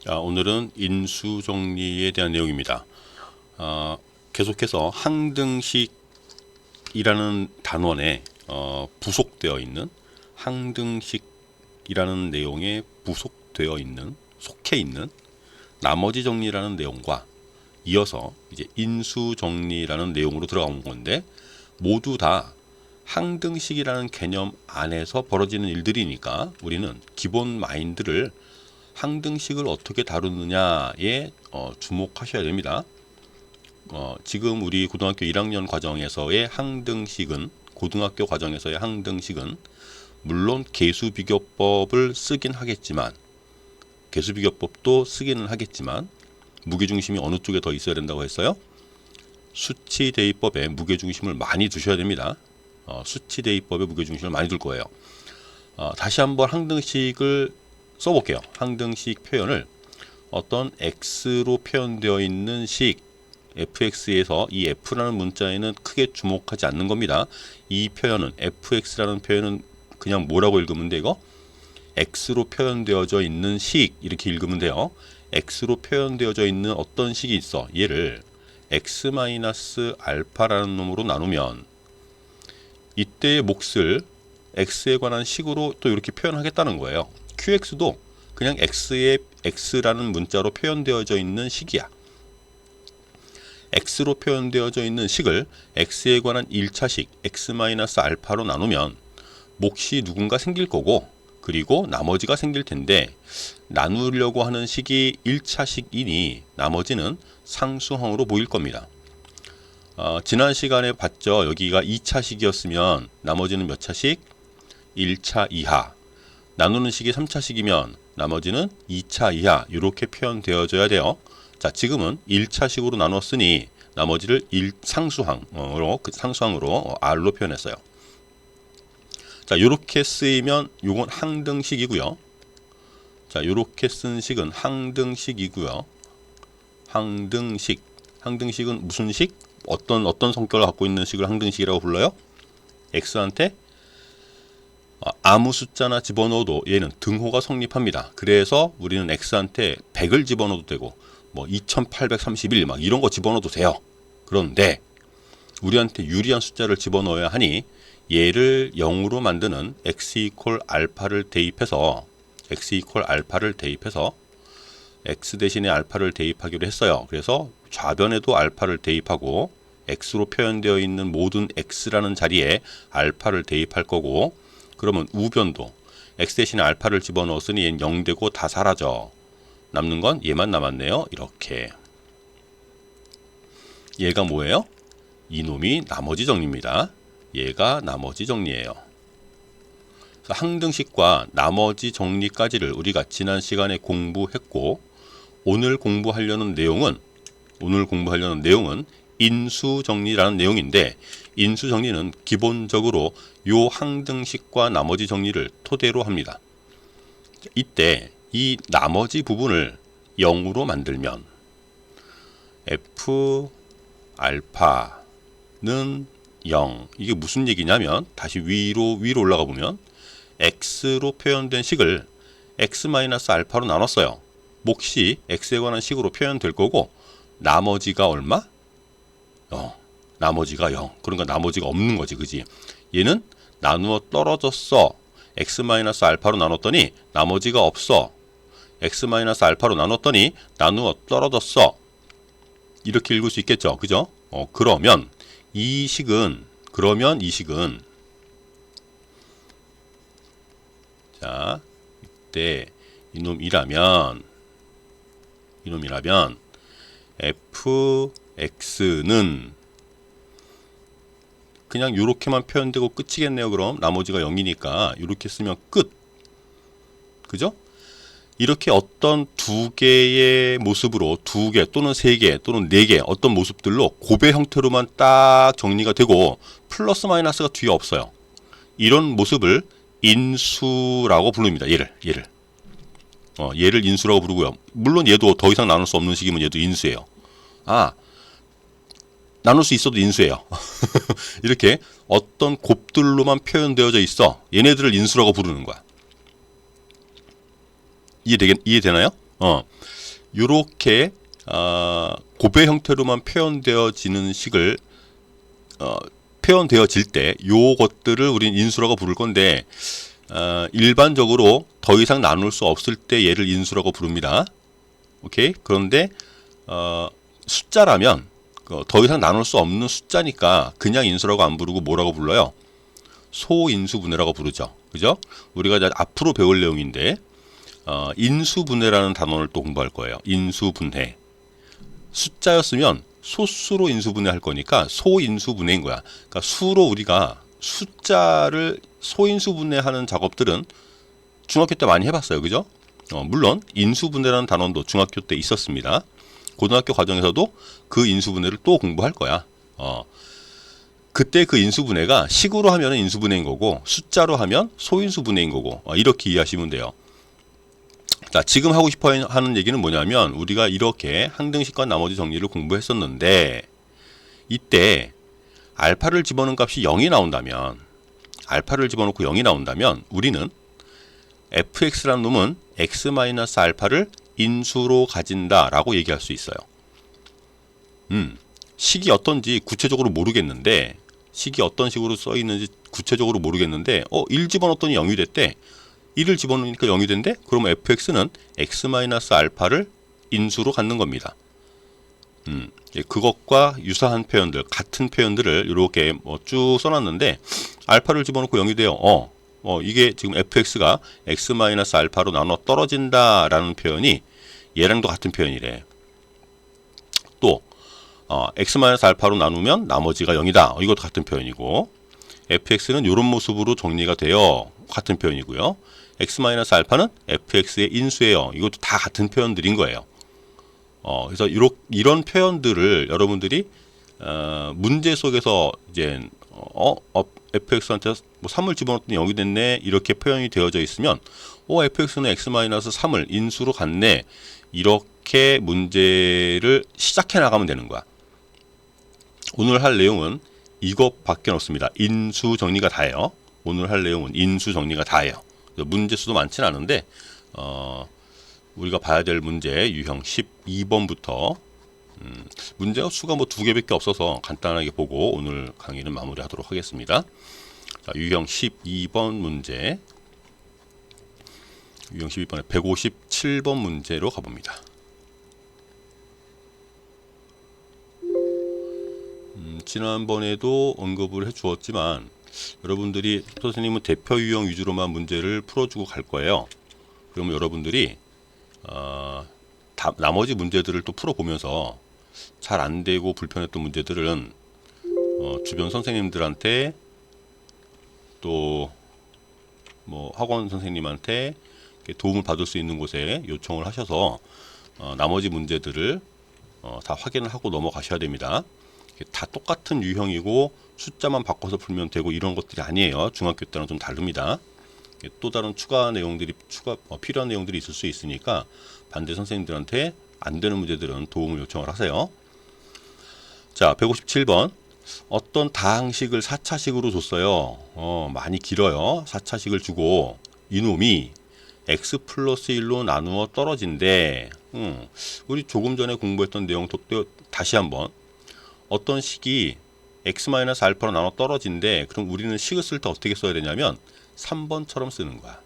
오늘은 인수정리에 대한 내용입니다. 계속해서 항등식이라는 단원에 부속되어 있는 항등식이라는 내용에 부속되어 있는 속해 있는 나머지 정리라는 내용과 이어서 이제 인수정리라는 내용으로 들어간 건데 모두 다 항등식이라는 개념 안에서 벌어지는 일들이니까 우리는 기본 마인드를 항등식을 어떻게 다루느냐에 주목하셔야 됩니다. 지금 우리 고등학교 1학년 과정에서의 항등식은 고등학교 과정에서의 항등식은 물론 계수비교법을 쓰긴 하겠지만 계수비교법도 쓰기는 하겠지만 무게중심이 어느 쪽에 더 있어야 된다고 했어요? 수치대입법에 무게중심을 많이 두셔야 됩니다. 수치대입법에 무게중심을 많이 둘 거예요. 다시 한번 항등식을 써볼게요. 항등식 표현을 어떤 x로 표현되어 있는 식 fx에서 이 f라는 문자에는 크게 주목하지 않는 겁니다. 이 표현은 fx라는 표현은 그냥 뭐라고 읽으면 돼 이거? x로 표현되어져 있는 식 이렇게 읽으면 돼요. x로 표현되어져 있는 어떤 식이 있어. 얘를 x-알파라는 놈으로 나누면 이때의 몫을 x에 관한 식으로 또 이렇게 표현하겠다는 거예요. qx도 그냥 x라는 문자로 표현되어져 있는 식이야. x로 표현되어져 있는 식을 x에 관한 1차식 x-알파로 나누면 몫이 누군가 생길 거고 그리고 나머지가 생길 텐데 나누려고 하는 식이 1차식이니 나머지는 상수항으로 보일 겁니다. 지난 시간에 봤죠. 여기가 2차식이었으면 나머지는 몇 차식? 1차 이하. 나누는 식이 3차식이면 나머지는 2차 이하 이렇게 표현되어져야 돼요. 자, 지금은 1차식으로 나눴으니 나머지를 상수항으로 R로 표현했어요. 자, 이렇게 쓰이면 요건 항등식이고요. 자, 이렇게 쓴 식은 항등식이고요. 항등식은 무슨 식? 어떤 성격을 갖고 있는 식을 항등식이라고 불러요? x한테 아무 숫자나 집어넣어도 얘는 등호가 성립합니다. 그래서 우리는 x한테 100을 집어넣어도 되고 뭐 2831 막 이런 거 집어넣어도 돼요. 그런데 우리한테 유리한 숫자를 집어넣어야 하니 얘를 0으로 만드는 x 알파를 대입해서 x 대신에 알파를 대입하기로 했어요. 그래서 좌변에도 알파를 대입하고 x로 표현되어 있는 모든 x라는 자리에 알파를 대입할 거고 그러면 우변도 x 대신에 알파를 집어넣었으니 얘는 0 되고 다 사라져. 남는 건 얘만 남았네요. 이렇게. 얘가 뭐예요? 이놈이 나머지 정리입니다. 얘가 나머지 정리예요. 항등식과 나머지 정리까지를 우리가 지난 시간에 공부했고 오늘 공부하려는 내용은 인수정리라는 내용인데 인수정리는 기본적으로 요 항등식과 나머지 정리를 토대로 합니다. 이때 이 나머지 부분을 0으로 만들면 f 알파는 0. 이게 무슨 얘기냐면 다시 위로 올라가 보면 x로 표현된 식을 x-알파로 나눴어요. 몫이 x에 관한 식으로 표현될 거고 나머지가 얼마? 0. 나머지가 0. 그러니까 나머지가 없는 거지. 그지? 얘는 나누어 떨어졌어. x-알파로 나눴더니 나머지가 없어. x-알파로 나눴더니 나누어 떨어졌어. 이렇게 읽을 수 있겠죠. 그죠? 그러면 이 식은 자, 이때 이놈이라면 fx는 그냥 요렇게만 표현되고 끝이겠네요. 그럼 나머지가 0이니까 이렇게 쓰면 끝. 그죠? 이렇게 어떤 두 개의 모습으로 두 개 또는 세 개 또는 네 개 어떤 모습들로 곱의 형태로만 딱 정리가 되고 플러스 마이너스가 뒤에 없어요. 이런 모습을 인수라고 부릅니다. 얘를 인수라고 부르고요. 물론 얘도 더 이상 나눌 수 없는 식이면 얘도 인수예요. 나눌 수 있어도 인수예요. 이렇게 어떤 곱들로만 표현되어져 있어. 얘네들을 인수라고 부르는 거야. 이해되나요? 요렇게 곱의 형태로만 표현되어지는 식을 표현되어질 때 요것들을 우린 인수라고 부를 건데 일반적으로 더 이상 나눌 수 없을 때 얘를 인수라고 부릅니다. 오케이? 그런데 숫자라면 더 이상 나눌 수 없는 숫자니까 그냥 인수라고 안 부르고 뭐라고 불러요? 소인수분해라고 부르죠. 그죠? 우리가 이제 앞으로 배울 내용인데 인수분해라는 단어를 또 공부할 거예요. 인수분해. 숫자였으면 소수로 인수분해 할 거니까 소인수분해인 거야. 그러니까 수로 우리가 숫자를 소인수분해하는 작업들은 중학교 때 많이 해봤어요. 그죠? 물론 인수분해라는 단원도 중학교 때 있었습니다. 고등학교 과정에서도 그 인수분해를 또 공부할 거야. 그때 그 인수분해가 식으로 하면 인수분해인 거고 숫자로 하면 소인수분해인 거고 이렇게 이해하시면 돼요. 자, 지금 하고 싶어 하는 얘기는 뭐냐면 우리가 이렇게 항등식과 나머지 정리를 공부했었는데 이때 알파를 집어넣은 값이 0이 나온다면 알파를 집어넣고 0이 나온다면 우리는 fx라는 놈은 x-알파를 인수로 가진다 라고 얘기할 수 있어요. 식이 어떤지 구체적으로 모르겠는데 식이 어떤 식으로 써 있는지 구체적으로 모르겠는데 1 집어넣었더니 0이 됐대. 1을 집어넣으니까 0이 된대? 그러면 fx는 x-알파를 인수로 갖는 겁니다. 그것과 유사한 표현들, 같은 표현들을 이렇게 쭉 써놨는데 알파를 집어넣고 0이 돼요. 이게 지금 fx가 x-알파로 나눠 떨어진다 라는 표현이 얘랑도 같은 표현이래. 또 x-알파로 나누면 나머지가 0이다. 이것도 같은 표현이고 fx는 이런 모습으로 정리가 돼요. 같은 표현이고요. x-알파는 fx의 인수예요. 이것도 다 같은 표현들인 거예요. 그래서 이런 표현들을 여러분들이 문제 속에서 이제 fx한테 뭐 3을 집어넣었더니 0이 됐네 이렇게 표현이 되어져 있으면 fx는 x-3을 인수로 갖네 이렇게 문제를 시작해 나가면 되는 거야. 오늘 할 내용은 이것밖에 없습니다. 인수 정리가 다예요. 오늘 할 내용은 인수 정리가 다예요. 문제 수도 많지는 않은데 우리가 봐야 될 문제 유형 12번부터 문제가 수가 뭐 2개밖에 없어서 간단하게 보고 오늘 강의는 마무리하도록 하겠습니다. 자, 유형 12번 문제 유형 12번에 157번 문제로 가봅니다. 지난번에도 언급을 해주었지만 여러분들이 선생님은 대표 유형 위주로만 문제를 풀어주고 갈 거예요. 그러면 여러분들이 나머지 문제들을 또 풀어보면서 잘 안되고 불편했던 문제들은 주변 선생님들한테 또 뭐 학원 선생님한테 도움을 받을 수 있는 곳에 요청을 하셔서 나머지 문제들을 다 확인을 하고 넘어가셔야 됩니다. 다 똑같은 유형이고 숫자만 바꿔서 풀면 되고 이런 것들이 아니에요. 중학교 때는 좀 다릅니다. 또 다른 추가 내용들이 필요한 내용들이 있을 수 있으니까 반대 선생님들한테 안 되는 문제들은 도움을 요청을 하세요. 자, 157번. 어떤 다항식을 4차식으로 줬어요. 많이 길어요. 4차식을 주고 이놈이 x 플러스 1로 나누어 떨어진대. 우리 조금 전에 공부했던 내용 다시 한번. 어떤 식이 x-알파로 나눠 떨어진대. 그럼 우리는 식을 쓸 때 어떻게 써야 되냐면 3번처럼 쓰는 거야.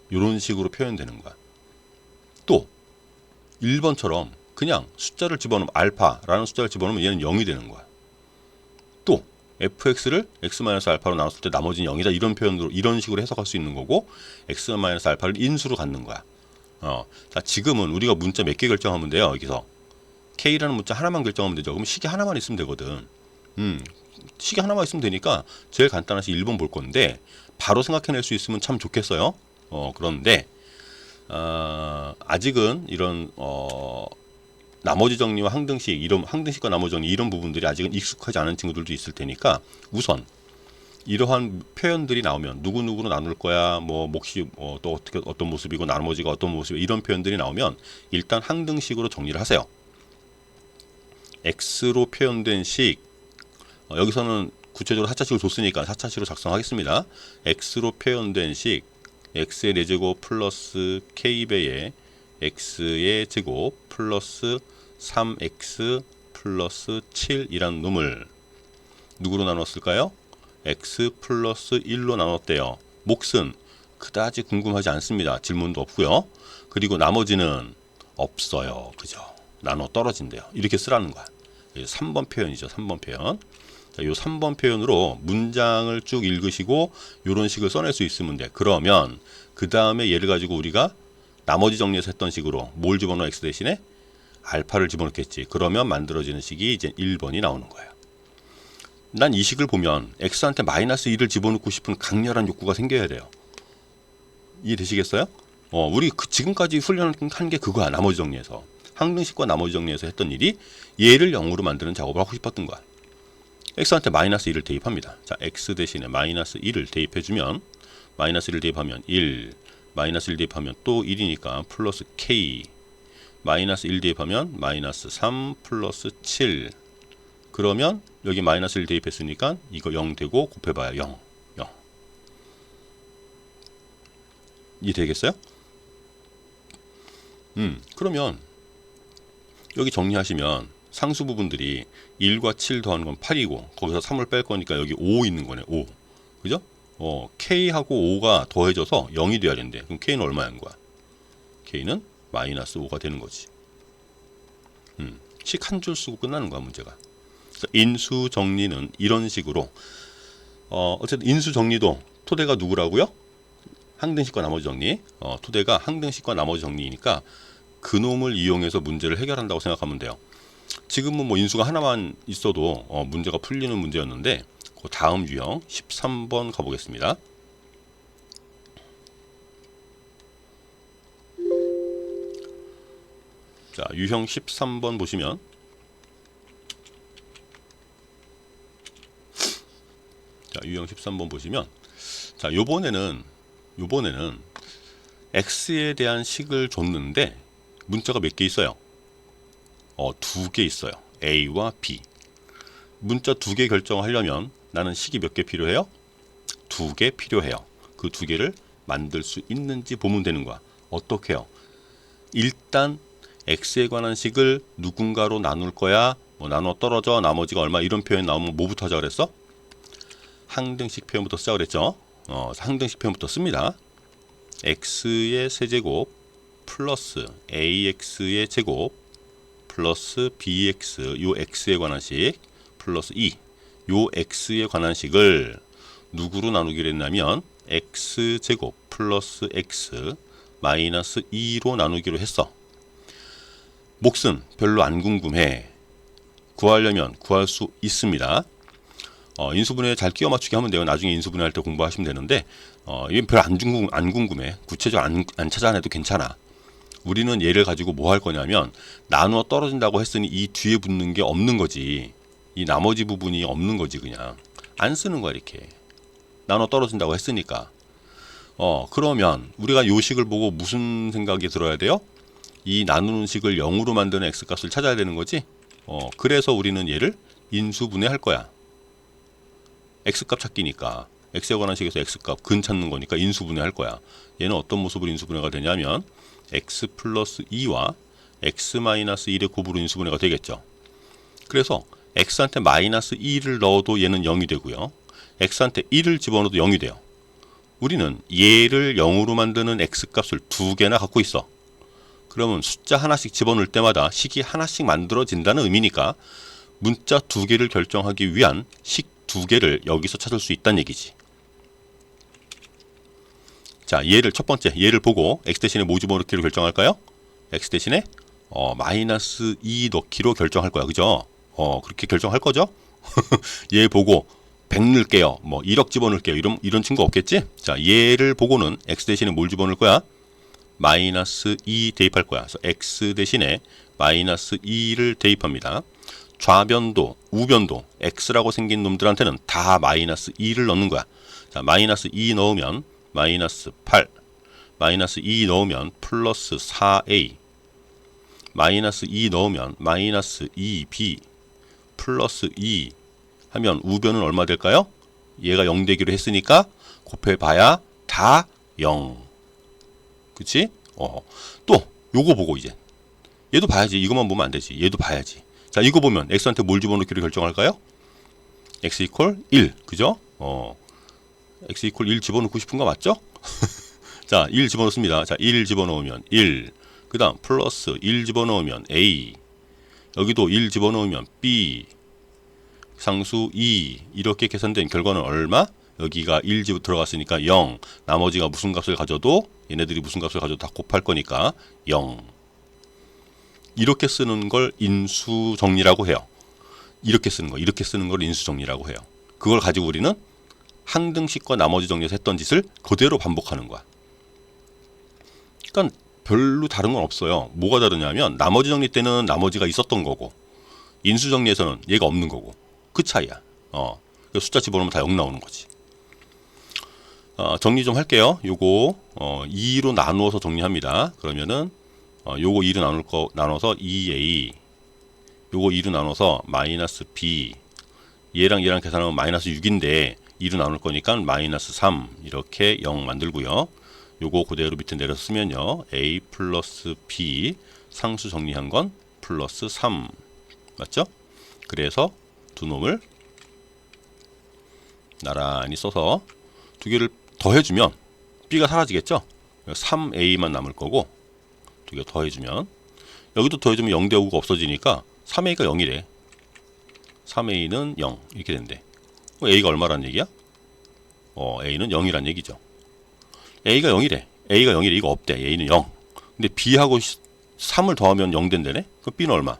이런 식으로 표현되는 거야. 또 1번처럼 그냥 숫자를 집어넣으면 알파라는 숫자를 집어넣으면 얘는 0이 되는 거야. 또 fx를 x-알파로 나눴을 때 나머지는 0이다. 이런 표현으로 이런 식으로 해석할 수 있는 거고 x-알파를 인수로 갖는 거야. 자, 지금은 우리가 문자 몇 개 결정하면 돼요. 여기서 k라는 문자 하나만 결정하면 되죠. 그럼 식이 하나만 있으면 되거든. 식이 하나만 있으면 되니까 제일 간단한 식 1번 볼 건데 바로 생각해낼 수 있으면 참 좋겠어요. 그런데 아직은 이런 나머지 정리와 항등식과 나머지 정리 이런 부분들이 아직은 익숙하지 않은 친구들도 있을 테니까 우선 이러한 표현들이 나오면 누구누구로 나눌 거야, 뭐 몫이 또 어떤 모습이고 나머지가 어떤 모습 이런 표현들이 나오면 일단 항등식으로 정리를 하세요. x로 표현된 식 여기서는 구체적으로 4차식을 줬으니까 4차식으로 작성하겠습니다. x로 표현된 식 x의 4제곱 플러스 k배의 x의 제곱 플러스 3x 플러스 7이라는 놈을 누구로 나눴을까요? x 플러스 1로 나눴대요. 몫은 그다지 궁금하지 않습니다. 질문도 없고요. 그리고 나머지는 없어요. 그죠? 나눠 떨어진대요. 이렇게 쓰라는 거야. 3번 표현이죠. 3번 표현. 자, 이 3번 표현으로 문장을 쭉 읽으시고 이런 식을 써낼 수 있으면 돼. 그러면 그 다음에 얘를 가지고 우리가 나머지 정리해서 했던 식으로 뭘 집어넣어? x 대신에 알파를 집어넣겠지. 그러면 만들어지는 식이 이제 1번이 나오는 거예요. 난 이 식을 보면 x한테 마이너스 1을 집어넣고 싶은 강렬한 욕구가 생겨야 돼요. 이해되시겠어요? 우리 지금까지 훈련한 게 그거야. 나머지 정리해서. 항등식과 나머지 정리해서 했던 일이 얘를 0으로 만드는 작업을 하고 싶었던 거야. x한테 마이너스 1을 대입합니다. 자, x 대신에 마이너스 1을 대입해주면 마이너스 1을 대입하면 1, 마이너스 1 대입하면 또 1이니까 플러스 k, 마이너스 1 대입하면 마이너스 3 플러스 7. 그러면 여기 마이너스 1 대입했으니까 이거 0 되고 곱해봐요. 0, 0. 이해되겠어요? 그러면 여기 정리하시면 상수 부분들이 1과 7 더하는 건 8이고 거기서 3을 뺄 거니까 여기 5 있는 거네. 5. 그죠? K하고 5가 더해져서 0이 돼야 된대. 그럼 K는 얼마인 거야? K는 마이너스 5가 되는 거지. 식 한 줄 쓰고 끝나는 거야, 문제가. 인수 정리는 이런 식으로 어쨌든 인수 정리도 토대가 누구라고요? 항등식과 나머지 정리. 토대가 항등식과 나머지 정리니까 그놈을 이용해서 문제를 해결한다고 생각하면 돼요. 지금은 뭐 인수가 하나만 있어도 문제가 풀리는 문제였는데 그 다음 유형 13번 가보겠습니다. 자, 유형 13번 보시면 유형 13번 보시면 자, 요번에는 x에 대한 식을 줬는데 문자가 몇 개 있어요? 2개 있어요. a와 b. 문자 2개 결정하려면 나는 식이 몇 개 필요해요? 2개 필요해요. 그 2개를 만들 수 있는지 보면 되는 거야. 어떻게 해요? 일단 x에 관한 식을 누군가로 나눌 거야. 뭐 나눠 떨어져 나머지가 얼마 이런 표현 나오면 뭐부터 하자 그랬어? 항등식 표현부터 쓰자 그랬죠. 항등식 표현부터 씁니다. x의 세제곱 플러스 ax의 제곱 플러스 bx 요 x에 관한 식 플러스 2 요 x에 관한 식을 누구로 나누기로 했냐면 x제곱 플러스 x 마이너스 2로 나누기로 했어. 몫은 별로 안 궁금해. 구하려면 구할 수 있습니다. 인수분해 잘 끼워 맞추기 하면 돼요. 나중에 인수분해 할 때 공부하시면 되는데 이건 별로 안 궁금해. 구체적으로 안 찾아내도 괜찮아. 우리는 얘를 가지고 뭐 할 거냐면 나누어 떨어진다고 했으니 이 뒤에 붙는 게 없는 거지. 이 나머지 부분이 없는 거지. 그냥 안 쓰는 거야. 이렇게 나누어 떨어진다고 했으니까. 그러면 우리가 요 식을 보고 무슨 생각이 들어야 돼요? 이 나누는 식을 0으로 만드는 x값을 찾아야 되는 거지. 그래서 우리는 얘를 인수분해 할 거야. x값 찾기니까 x에 관한 식에서 x값 근 찾는 거니까 인수분해 할 거야. 얘는 어떤 모습으로 인수분해가 되냐면 x 플러스 2와 x 마이너스 1의 곱으로 인수분해가 되겠죠. 그래서 x한테 마이너스 2를 넣어도 얘는 0이 되고요. x한테 1을 집어넣어도 0이 돼요. 우리는 얘를 0으로 만드는 x값을 2개나 갖고 있어. 그러면 숫자 하나씩 집어넣을 때마다 식이 하나씩 만들어진다는 의미니까 문자 2개를 결정하기 위한 식 2개를 여기서 찾을 수 있다는 얘기지. 자, 얘를 첫 번째 얘를 보고 x 대신에 뭐 집어넣기로 결정할까요? x 대신에 마이너스 2 넣기로 결정할 거야. 그죠? 그렇게 결정할 거죠? 얘 보고 100 넣을게요. 뭐 1억 집어넣을게요. 이런 친구 없겠지? 자, 얘를 보고는 x 대신에 뭘 집어넣을 거야? 마이너스 2 대입할 거야. 그래서 x 대신에 마이너스 2를 대입합니다. 좌변도, 우변도 x라고 생긴 놈들한테는 다 마이너스 2를 넣는 거야. 자, 마이너스 2 넣으면 마이너스 8, 마이너스 2 넣으면 플러스 4a, 마이너스 2 넣으면 마이너스 2b, 플러스 2 하면 우변은 얼마 될까요? 얘가 0 되기로 했으니까 곱해봐야 다 0. 그치? 또 요거 보고 이제 얘도 봐야지. 이것만 보면 안 되지. 얘도 봐야지. 자, 이거 보면 x한테 뭘 집어넣기로 결정할까요? x 이퀄 1. 그죠? x 이퀄 1 집어넣고 싶은 거 맞죠? 자, 1 집어넣습니다. 자, 1 집어넣으면 1. 그 다음 플러스 1 집어넣으면 a. 여기도 1 집어넣으면 b. 상수 2. 이렇게 계산된 결과는 얼마? 여기가 1 들어갔으니까 0. 나머지가 무슨 값을 가져도 얘네들이 무슨 값을 가져도 다 곱할 거니까 0. 이렇게 쓰는 걸 인수 정리라고 해요. 이렇게 쓰는 걸 인수 정리라고 해요. 그걸 가지고 우리는 항등식과 나머지 정리에서 했던 짓을 그대로 반복하는 거야. 그러니까 별로 다른 건 없어요. 뭐가 다르냐면 나머지 정리 때는 나머지가 있었던 거고 인수 정리에서는 얘가 없는 거고 그 차이야. 숫자 집어넣으면 다 0 나오는 거지. 정리 좀 할게요. 요거 2로 나누어서 정리합니다. 그러면은 요거 2로 나눠서 2a, 요거 2로 나눠서 마이너스 b, 얘랑 얘랑 계산하면 마이너스 6인데 2로 나눌 거니까 마이너스 3 이렇게 0 만들고요. 요거 그대로 밑에 내려서 쓰면요. a 플러스 b 상수 정리한 건 플러스 3 맞죠? 그래서 두 놈을 나란히 써서 두 개를 더해주면 b가 사라지겠죠? 3a만 남을 거고 두 개 더해주면 여기도 더해주면 0 대 5가 없어지니까 3a가 0이래. 3a는 0 이렇게 된대. a가 얼마란 얘기야? a는 0이란 얘기죠. a가 0이래. a가 0이래. 이거 없대. a는 0. 근데 b하고 3을 더하면 0 된다네? 그럼 b는 얼마?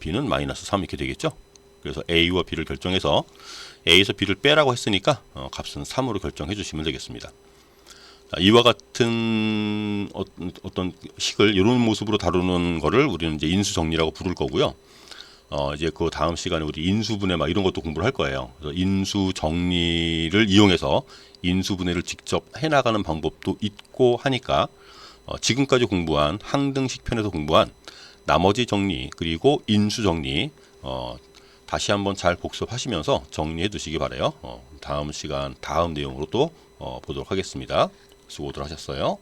b는 마이너스 3 이렇게 되겠죠? 그래서 a와 b를 결정해서 a에서 b를 빼라고 했으니까 값은 3으로 결정해 주시면 되겠습니다. 자, 이와 같은 어떤 식을 이런 모습으로 다루는 거를 우리는 이제 인수 정리라고 부를 거고요. 이제 그 다음 시간에 우리 인수분해 막 이런 것도 공부를 할 거예요. 그래서 인수 정리를 이용해서 인수분해를 직접 해나가는 방법도 있고 하니까 지금까지 공부한 항등식 편에서 공부한 나머지 정리 그리고 인수 정리 다시 한번 잘 복습하시면서 정리해 두시기 바라요. 다음 시간 다음 내용으로 또 보도록 하겠습니다. 수고들 하셨어요.